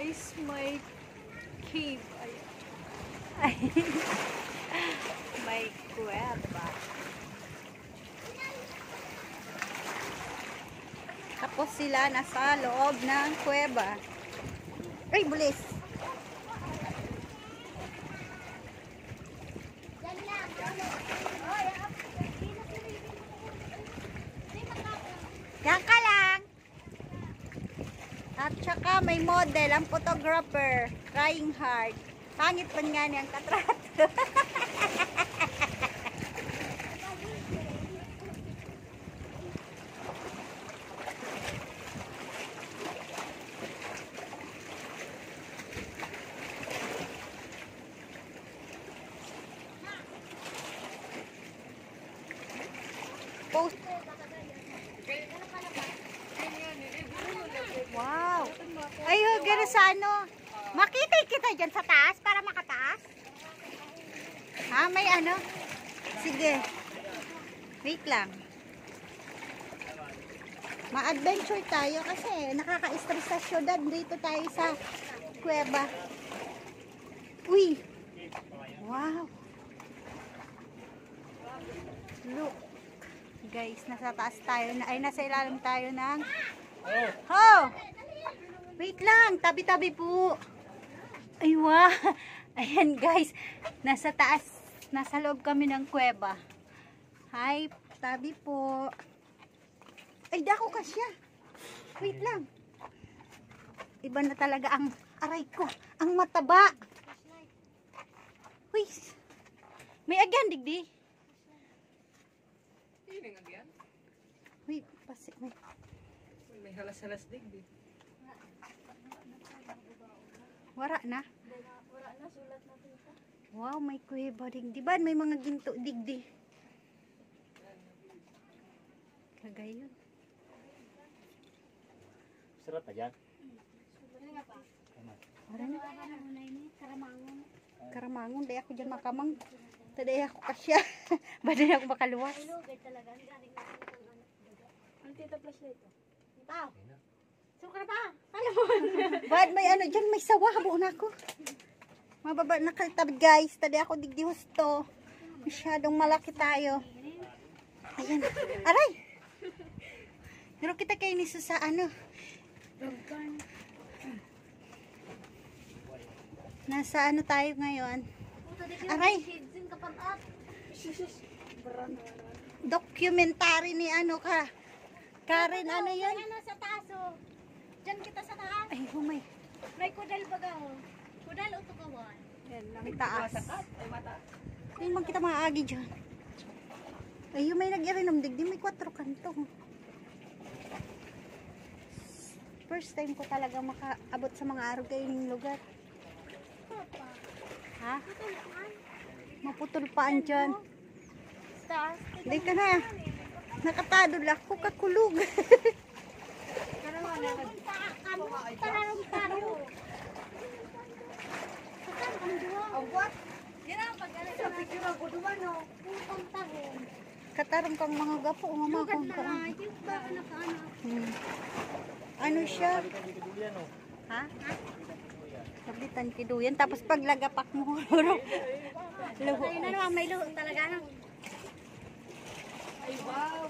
guys, may cave. Ay. May kuweba. Tapos sila nasa loob ng kuweba. Ay, bulis! Yan ka lang! At saka may model, ang photographer, trying hard. Pangit pa nga niyang katrato. Post. Wow. Ayun, gano'n sa ano. Makita kita dyan sa taas para makataas. Ha, may ano? Sige. Wait lang. Ma-adventure tayo kasi nakaka-stress sa syudad. Dito tayo sa kuweba. Uy. Wow. Look. Guys, nasa taas tayo na, ay nasa ilalim tayo ng oh! Wait lang, tabi-tabi po. Ay wow. Ayan guys, nasa taas, nasa loob kami ng kuweba. Hi, tabi po. Ay, dako ka siya. Wait lang. Iba na talaga ang aray ko, ang mataba. Uy. May agyan digdi. Uy, pasi, may halas-halas digdi. Wara na? Wara na, sulat na dito. Wow, may kuweba digdi. Ba, may mga ginto digdi. Kagayon. Sarap pa dyan? Wara na. Karamangon. Karamangon, day ako dyan makamang. Taday ako kasya. Baday ako makaluwas. Ang tita flashlight ito. Tao. Sukar pa. Alam mo. Bad may ano dyan, may sawa. Habuon ako. Mababa na kaltab guys. Taday ako digdi husto. Masyadong malaki tayo. Ayan. Aray. Pero kita kayo niso sa ano. Nasa ano tayo ngayon. Aray. Documentary ni ano ka. Karen, ano yun? Ano sa taso? Diyan kita sa taas. Ay, humay. May kudal baga o. Kudal o tukawan. Yan lang, taas. Ay, mata. Hindi man kita maagi dyan. Ay, yung may nag-irinom digdi, may 4 kanto. First time ko talaga makaabot sa mga araw kayong lugar. Ha? Maputol paan dyan. Taas. Hindi ka na. Nakatadol ako kakulog. Katarong kang mga gapo. Umamakong ka. Ano siya? Ha? Sabitan kiduyan. Tapos paglagapak mo. Luho. Ayun na naman, may luho talaga na. Ay, wow,